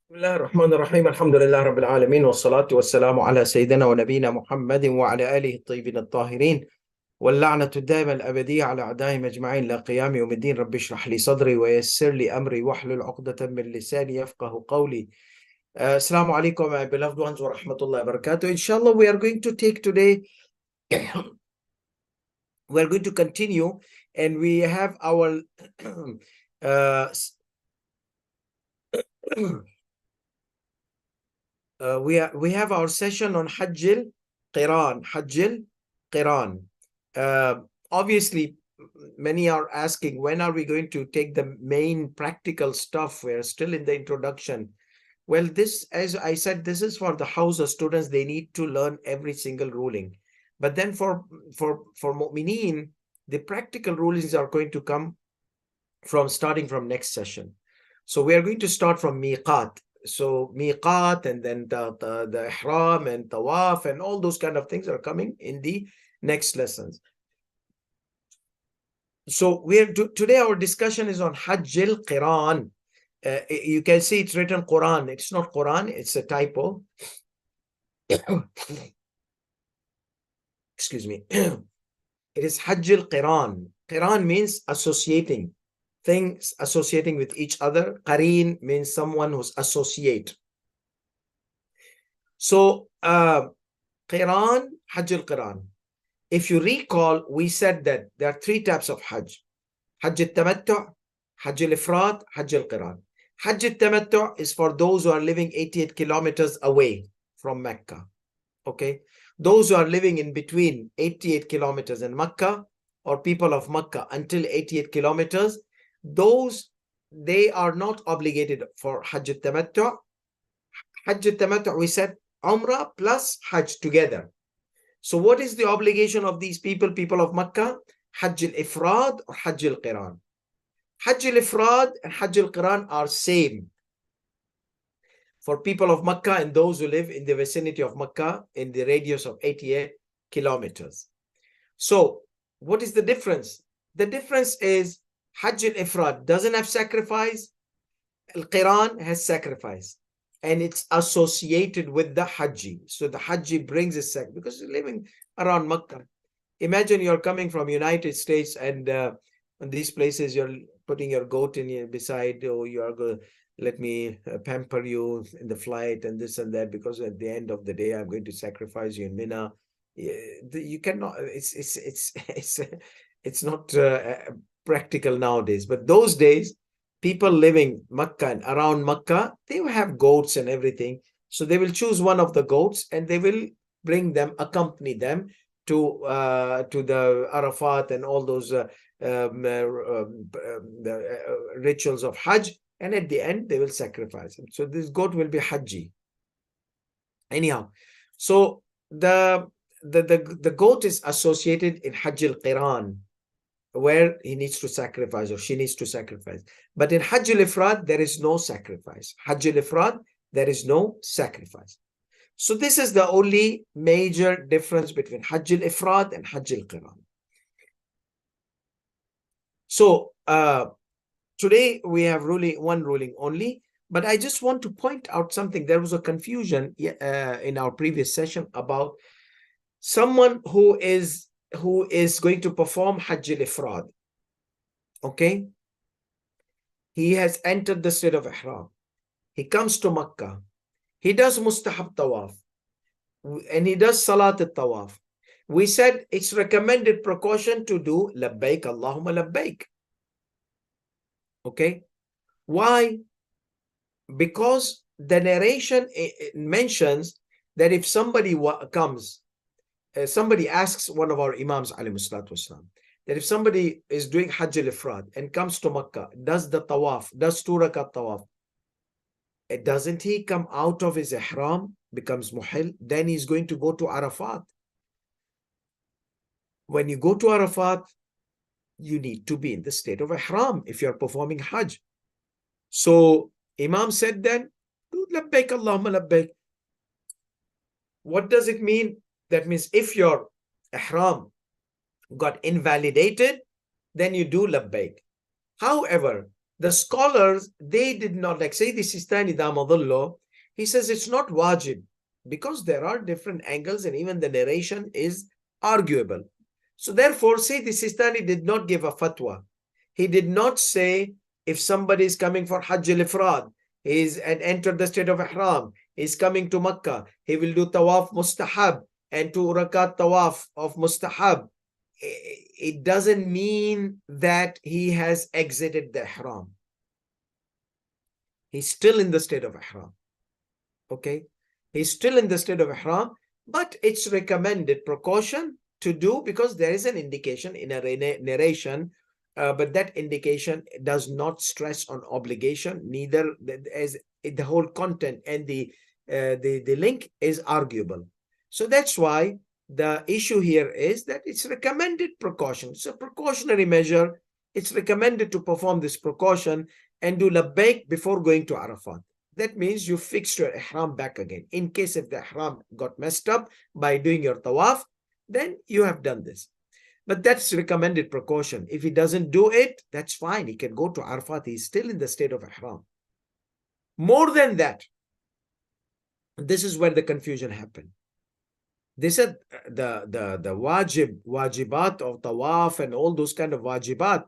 بسم الله الرحمن الرحيم الحمد لله رب العالمين والصلاة والسلام على سيدنا ونبينا محمد وعلى آله الطيبين الطاهرين واللعنة الدائمة الأبدية على أعدائهم أجمعين لا قيام يوم الدين. رب اشرح لي صدري ويسر لي أمري واحلل عقدة من لساني يفقه قولي. Assalamu alaikum, my beloved ones, wa rahmatullahi wa barakatuh. Inshallah, we are going to take today, we are going to continue, and we have our uh, we have our session on HAJJ QIRAAN. HAJJ QIRAAN. Obviously, many are asking, when are we going to take the main practical stuff? We're still in the introduction. Well, this, as I said, this is for the house of students. They need to learn every single ruling. But then for mu'mineen, the practical rulings are going to come starting from next session. So we are going to start from miqat. So miqat, and then the ihram and tawaf and all those kind of things are coming in the next lessons. So today our discussion is on HAJJ QIRAAN. You can see it's written Quran. It's not Quran, it's a typo. Excuse me. It is HAJJ QIRAAN. QIRAAN means associating. Things associating with each other. Qareen means someone who's associate. So QIRAAN, HAJJ QIRAAN. If you recall, we said that there are three types of Hajj. Hajj al-Tamattu', Hajj al-Ifrad, Hajj al-Qiran. Hajj al-Tamattu' is for those who are living 88 kilometers away from Mecca. Okay. Those who are living in between 88 kilometers and Mecca, or people of Mecca until 88 kilometers, those, they are not obligated for Hajj al-Tamattu'. Hajj al-Tamattu', we said Umrah plus Hajj together. So what is the obligation of these people of Mecca? Hajj al-Ifrad or Hajj al-Qiran. Hajj al-Ifrad and Hajj al-Qiran are same for people of Mecca and those who live in the vicinity of Mecca in the radius of 88 kilometers. So what is the difference? The difference is Hajj al-Ifrad doesn't have sacrifice. Al-Qiran has sacrifice. And it's associated with the Hajji. So the Hajji brings a sacrifice because you're living around Mecca. Imagine you're coming from United States and in these places you're putting your goat in your beside, or you are going, let me pamper you in the flight and this and that, because at the end of the day I'm going to sacrifice you in Mina. You cannot. It's not practical nowadays. But those days, people living Mecca and around Mecca, they will have goats and everything. So they will choose one of the goats and they will bring them, accompany them to the Arafat and all those rituals of Hajj, and at the end they will sacrifice him. So this goat will be Hajji. Anyhow, so the goat is associated in Hajj al-Qiran, where he needs to sacrifice or she needs to sacrifice. But in Hajj al-Ifrad, there is no sacrifice. Hajj al-Ifrad, there is no sacrifice. So this is the only major difference between Hajj al-Ifrad and Hajj al-Qiran. So today we have one ruling only, but I just want to point out something. There was a confusion in our previous session about someone who is going to perform Hajj al-Ifrad. Okay? He has entered the state of Ihram. He comes to Makkah. He does Mustahab Tawaf. And he does Salat al-Tawaf. We said it's recommended precaution to do Labbaik Allahumma Labbaik. Okay? Why? Because the narration mentions that if somebody comes, somebody asks one of our Imams والسلام, that if somebody is doing Hajj al-Ifrad and comes to Makkah, does the Tawaf, does 2 rakat Tawaf, doesn't he come out of his Ihram, becomes Muhil? Then he's going to go to Arafat. When you go to Arafat, you need to be in the state of Ihram if you're performing Hajj. So Imam said then, do Labbaik Allahumma Labbaik. What does it mean? That means if your Ihram got invalidated, then you do Labbaik. However, The scholars, they did not, like Sayyid Sistani Damadullah, he says it's not wajib because there are different angles and even the narration is arguable. So therefore, Sayyid Sistani did not give a fatwa. He did not say if somebody is coming for Hajj al-Ifrad, and entered the state of Ihram, he's coming to Makkah, he will do Tawaf Mustahab and 2 rakat Tawaf of Mustahab. It doesn't mean that he has exited the Ihram. He's still in the state of Ihram. Okay? He's still in the state of Ihram, but it's recommended precaution to do because there is an indication in a narration, but that indication does not stress on obligation, neither as the whole content and the link is arguable. So that's why the issue here is that it's recommended precaution. It's a precautionary measure. It's recommended to perform this precaution and do labbaik before going to Arafat. That means you fixed your ihram back again. In case if the ihram got messed up by doing your tawaf, then you have done this. But that's recommended precaution. If he doesn't do it, that's fine. He can go to Arafat. He's still in the state of ihram. More than that, this is where the confusion happened. They said the wajibat of tawaf and all those kind of wajibat,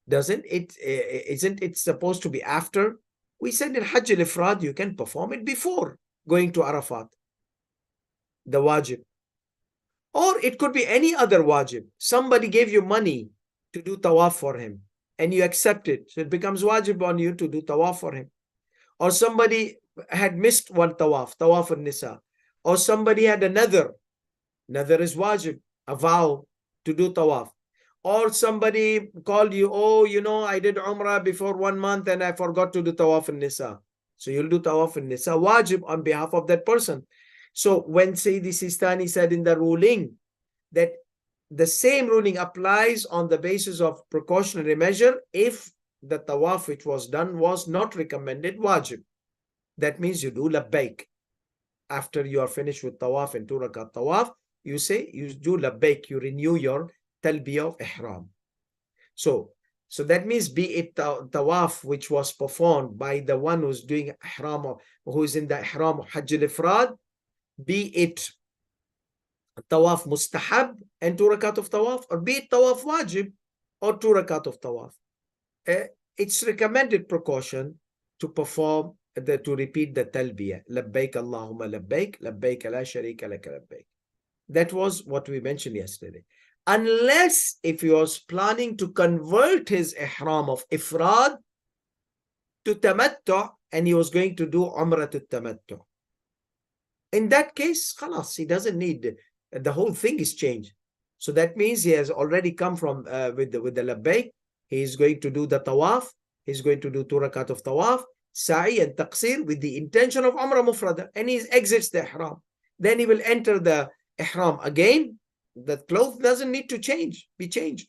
isn't it supposed to be after? We said in Hajj al-Ifrad, you can perform it before going to Arafat, the wajib. Or it could be any other wajib. Somebody gave you money to do tawaf for him and you accept it. So it becomes wajib on you to do tawaf for him. Or somebody had missed one tawaf al-Nisa. Or somebody had another is wajib, a vow to do tawaf. Or somebody called you, oh, you know, I did Umrah before 1 month and I forgot to do Tawaf al-Nisa. So you'll do Tawaf al-Nisa wajib on behalf of that person. So when Sayyidi Sistani said in the ruling that the same ruling applies on the basis of precautionary measure if the Tawaf which was done was not recommended wajib. That means you do labbaik. After you are finished with Tawaf and 2 rakat Tawaf, you say, you do labbaik, you renew your talbiyah of ihram. So that means be it tawaf which was performed by the one who's doing ihram, or who is in the ihram of Hajj al-Ifrad, be it tawaf mustahab and 2 rakat of tawaf, or be it tawaf wajib or 2 rakat of tawaf. It's recommended precaution to perform to repeat the talbiyah, labbaik Allahumma labbaik, labbaik la sharika laka labbaik. That was what we mentioned yesterday. Unless if he was planning to convert his ihram of ifrad to tamattu and he was going to do umrah to tamattu. In that case, khalas, he doesn't need, the whole thing is changed. So that means he has already come from with the labbaik. He is going to do the tawaf. He's going to do 2 rakat of tawaf, sa'i and taqsir with the intention of umrah mufrada, and he exits the ihram. Then he will enter the ihram again. The cloth doesn't need to be changed.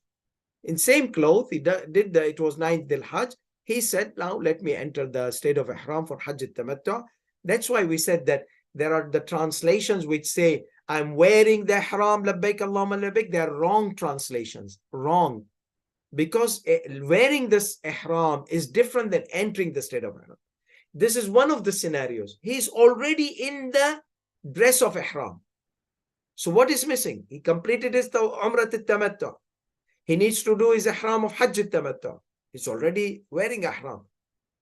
In same cloth, he it was 9th Dhul Hajj. He said, now let me enter the state of ihram for Hajj al-Tamattu. That's why we said that there are the translations which say, I'm wearing the ihram, labbaik Allahumma labbaik. They are wrong translations, wrong. Because wearing this ihram is different than entering the state of ihram. This is one of the scenarios. He's already in the dress of ihram. So what is missing? He completed his Umrah al-Tamattu. He needs to do his ihram of Hajj al-Tamattu. He's already wearing ihram.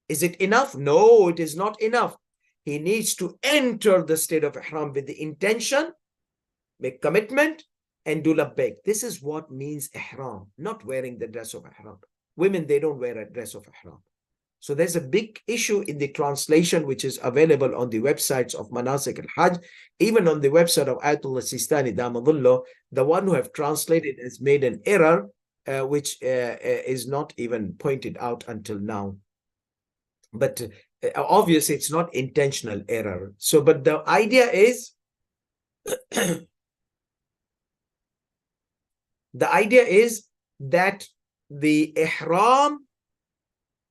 Is it enough? No, it is not enough. He needs to enter the state of ihram with the intention, make commitment, and do labbaik. This is what means ihram, not wearing the dress of ihram. Women, they don't wear a dress of ihram. So there's a big issue in the translation which is available on the websites of Manasik al-Hajj, even on the website of Ayatollah Sistani Damadullah. The one who have translated has made an error which is not even pointed out until now. But obviously it's not intentional error. So, but the idea is that the ihram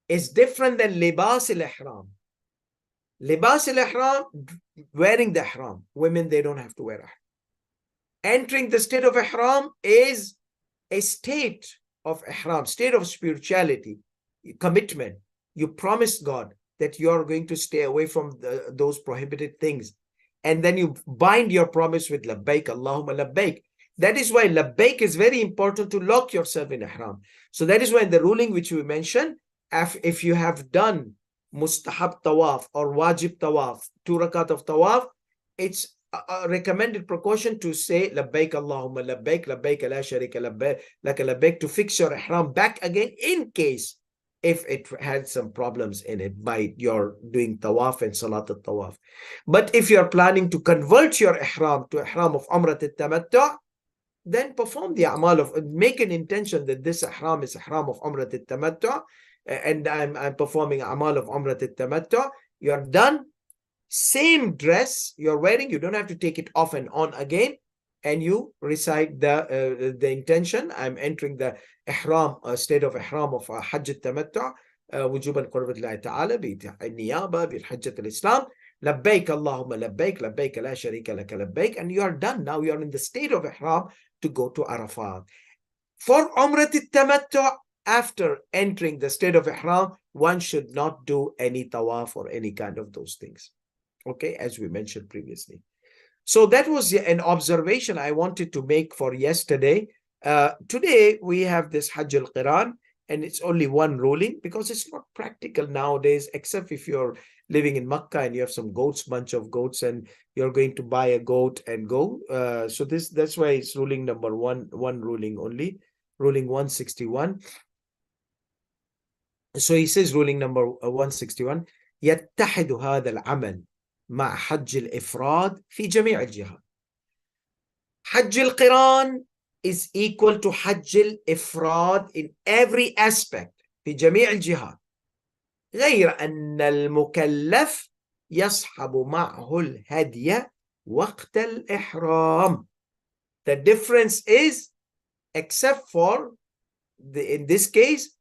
is different than libas al-ihram. Libas al-ihram, wearing the ihram. Women, they don't have to wear ihram. Entering the state of ihram is a state of ihram, state of spirituality, commitment. You promised God that you are going to stay away from those prohibited things. And then you bind your promise with labbaik, Allahumma labbaik. That is why labbaik is very important to lock yourself in ihram. So that is why in the ruling which we mentioned, if you have done mustahab tawaf or wajib tawaf, 2 rakat of tawaf, it's a recommended precaution to say labbaik Allahumma labbaik, labbaik la sharika laka labbaik, to fix your ihram back again in case if it had some problems in it by your doing tawaf and salat al-tawaf. But if you are planning to convert your ihram to ihram of umrat al-tamattu', then perform the amal of, make an intention that this ihram is ihram of umrat al-tamattu', and I'm performing amal of umrat al-tamattu'. You're done. Same dress you're wearing, you don't have to take it off and on again, and you recite the intention. I'm entering the ihram, state of ihram of hajj al-tamattu', wujuban qurbat lillahi ta'ala bi-niyaba bil-hajjat al-islam, labbaik Allahumma labbaik, labbaik la sharika laka labbaik, and you are done. Now you are in the state of ihram to go to Arafat. For umrat al-tamattu', after entering the state of ihram, one should not do any tawaf or any kind of those things. Okay, as we mentioned previously. So that was an observation I wanted to make for yesterday. Today we have this Hajj al-Qiran, and it's only one ruling because it's not practical nowadays, except if you're living in Makkah and you have some goats, bunch of goats, and you're going to buy a goat and go. So that's why it's ruling number one ruling only, ruling 161. So he says ruling number 161, يتحد هذا العمل مع حج الإفراد في جميع الجهات. حج القران is equal to حج الإفراد in every aspect في جميع الجهات، غير أن المكلف يصحب معه الهدي وقت الإحرام. The difference is, except for in this case,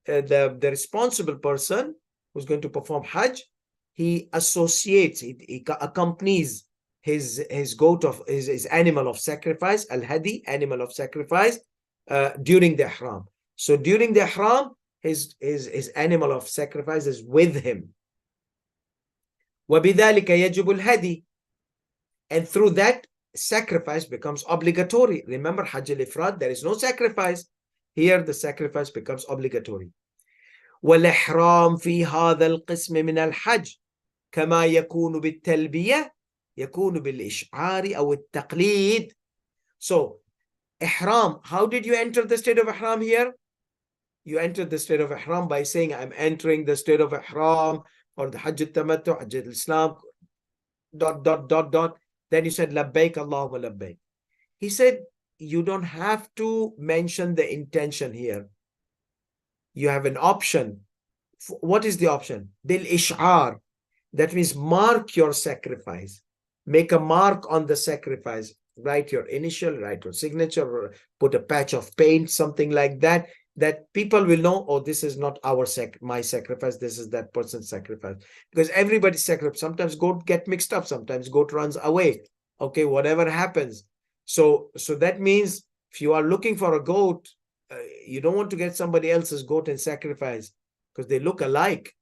the responsible person who's going to perform Hajj, he associates, he accompanies his goat of his animal of sacrifice, al-hadi, animal of sacrifice, during the ihram. So during the ihram, his animal of sacrifice is with him. وَبِذَلِكَ يَجِبُ الْهَدِي, and through that, sacrifice becomes obligatory. Remember, Hajj al-Ifrad, there is no sacrifice. Here, the sacrifice becomes obligatory. والإحرام في هذا القسم من الحج كما يكون بالتلبية يكون بالإشعار أو التقليد. So, ihram, how did you enter the state of ihram here? You entered the state of ihram by saying, I'm entering the state of ihram for the Hajj al-Tamattu', Hajj al-Islam, ... Then you said, labbaik Allahumma labbaik. He said, you don't have to mention the intention here. You have an option. What is the option? Bil ish'ar. That means mark your sacrifice. Make a mark on the sacrifice. Write your initial, write your signature, or put a patch of paint, something like that, that people will know, oh, this is not my sacrifice, this is that person's sacrifice. Because everybody's sacrifice, sometimes goat get mixed up, sometimes goat runs away. Okay, whatever happens. So that means if you are looking for a goat, you don't want to get somebody else's goat and sacrifice because they look alike.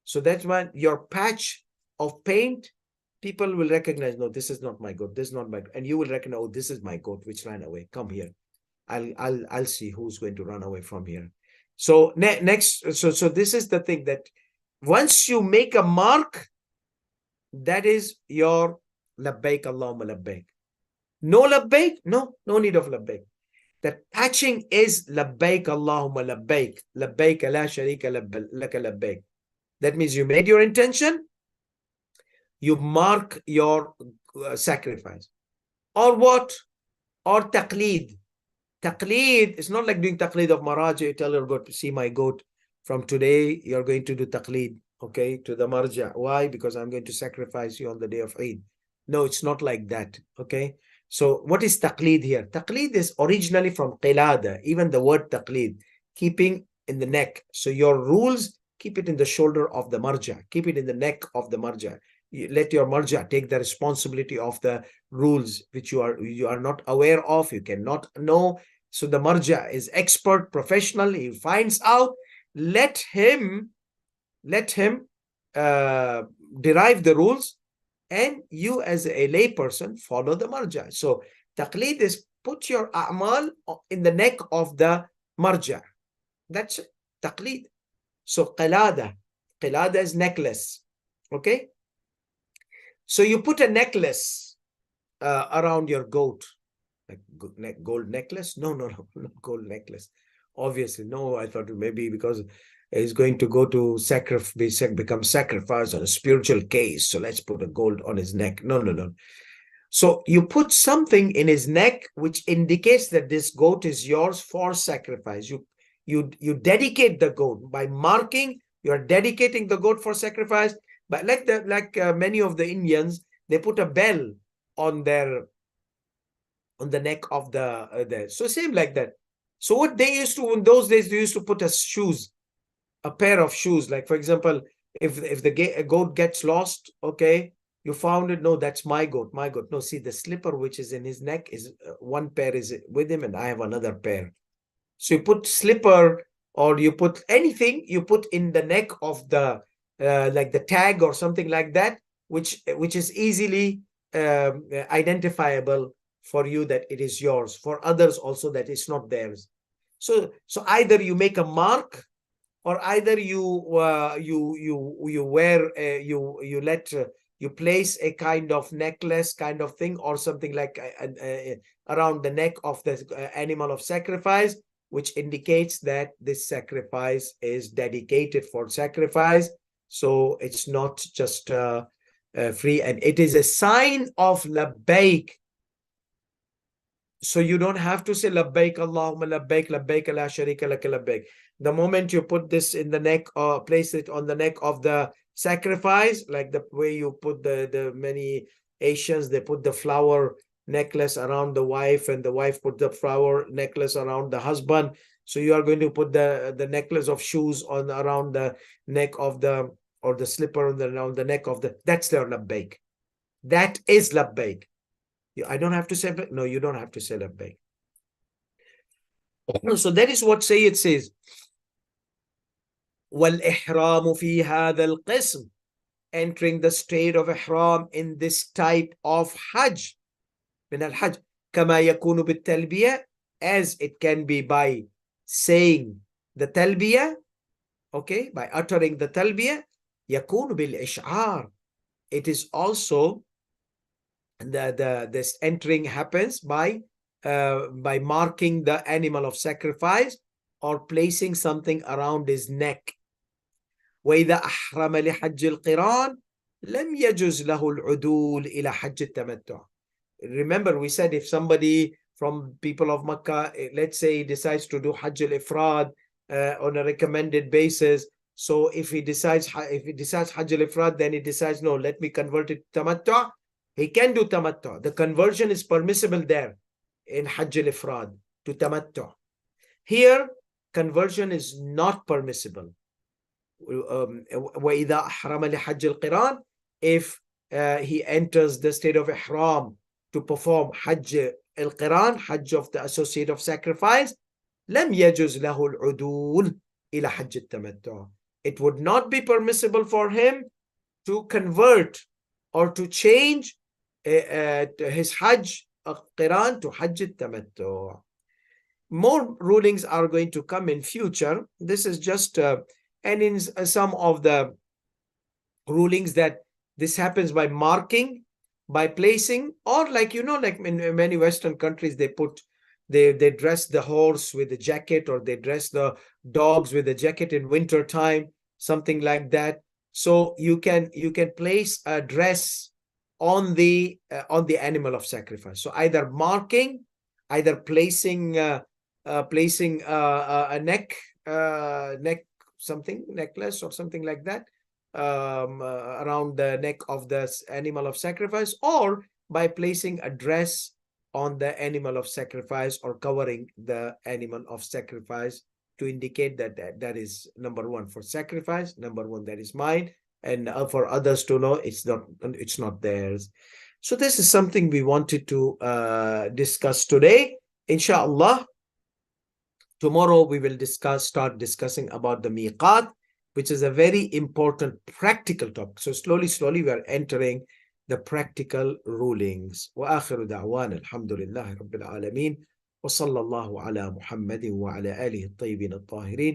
So that's why your patch of paint, people will recognize, no, this is not my goat, this is not my goat. And you will recognize, oh, this is my goat which ran away. Come here. I'll see who's going to run away from here. So next, so this is the thing, that once you make a mark, that is your labbaik Allahumma labbaik. No labbaik, no need of labbaik. The patching is labbaik Allahumma labbaik, labbaik la sharika laka labbaik. That means you made your intention, you mark your sacrifice. Or what? Or taqleed. Taqleed is not like doing taqleed of marja. You tell your goat to see my goat. From today, you're going to do taqleed, okay, to the marja. Why? Because I'm going to sacrifice you on the day of Eid. No, it's not like that, okay? So what is taqleed here? Taqleed is originally from qilada, even the word taqleed, keeping in the neck. So your rules, keep it in the shoulder of the marja, keep it in the neck of the marja. You let your marja take the responsibility of the rules which you are not aware of, you cannot know. So the marja is expert, professional, he finds out, let him let him derive the rules, and you as a layperson follow the marja. So taqleed is put your a'mal in the neck of the marja. That's taqleed. So qilada is necklace. Okay. So you put a necklace around your goat, like gold necklace. No, not gold necklace. Obviously, no. I thought maybe because he's going to go to become sacrificed on a spiritual case. So let's put a gold on his neck. No. So you put something in his neck which indicates that this goat is yours for sacrifice. You dedicate the goat by marking. You are dedicating the goat for sacrifice. But like many of the Indians, they put a bell on the neck of the so same like that. So what they used to in those days, they used to put a pair of shoes. Like for example, if the goat gets lost, okay, you found it. No, that's my goat. No, see, the slipper which is in his neck is one pair is with him, and I have another pair. So you put slipper, or you put anything you put in the neck of the like the tag or something like that, which is easily identifiable for you that it is yours, for others also that it's not theirs. So either you make a mark, or either you place a kind of necklace kind of thing or something like around the neck of the animal of sacrifice, which indicates that this sacrifice is dedicated for sacrifice. So it's not just free, and it is a sign of labbaik. So you don't have to say labbaik Allahumma labbaik, labbaik la sharika lak labbaik. The moment you put this in the neck, or place it on the neck of the sacrifice, like the way you put the many Asians, they put the flower necklace around the wife, and the wife put the flower necklace around the husband. So you are going to put the necklace of shoes around the neck of the, or the slipper on the neck of the, that's their labbaik. That is labbaik. I don't have to say, no, you don't have to say labbaik. So that is what Sayyid says. وَالْإِحْرَامُ فِي هَذَا الْقِسْمِ, entering the state of ihram in this type of hajj, من الحج, كما يكون بالتلبية, as it can be by saying the talbiyah, okay, by uttering the talbiyah. يكون بالإشعار, it is also this entering happens by marking the animal of sacrifice or placing something around his neck. وإذا أحرم لحج القران لم يجوز له العدول إلى حج التمتع. Remember, we said if somebody from people of Makkah, let's say, decides to do Hajj al-Ifrad on a recommended basis. So if he decides Hajj al-Ifrad, then he decides, no, let me convert it to Tamattu. He can do Tamattu. The conversion is permissible there in Hajj al-Ifrad to Tamattu. Here, conversion is not permissible. وَإِذَا أَحْرَمَ لِحَجِّ الْقِرَانِ, if he enters the state of ihram to perform Hajj al-Qiran, Hajj of the associate of sacrifice, لَمْ يَجُزْ لَهُ الْعُدُولِ إِلَى حَجِّ التَّمَتُّعِ, it would not be permissible for him to convert or to change his Hajj al-Qiran to Hajj al-Tamattu. More rulings are going to come in future. This is just and in some of the rulings that this happens by marking, by placing, or like, you know, like in many Western countries, they dress the horse with a jacket, or they dress the dogs with a jacket in winter time, something like that. So you can place a dress on the animal of sacrifice. So either marking, either placing a neck something, necklace or something like that around the neck of the animal of sacrifice, or by placing a dress on the animal of sacrifice or covering the animal of sacrifice to indicate that is number one for sacrifice, number one that is mine, and for others to know it's not theirs. So this is something we wanted to discuss today. Inshallah, tomorrow we will start discussing about the miqat, which is a very important practical topic. So slowly we are entering the practical rulings. وآخر دعوانا الحمد لله رب العالمين وصلى الله على محمد وعلى آله الطيبين الطاهرين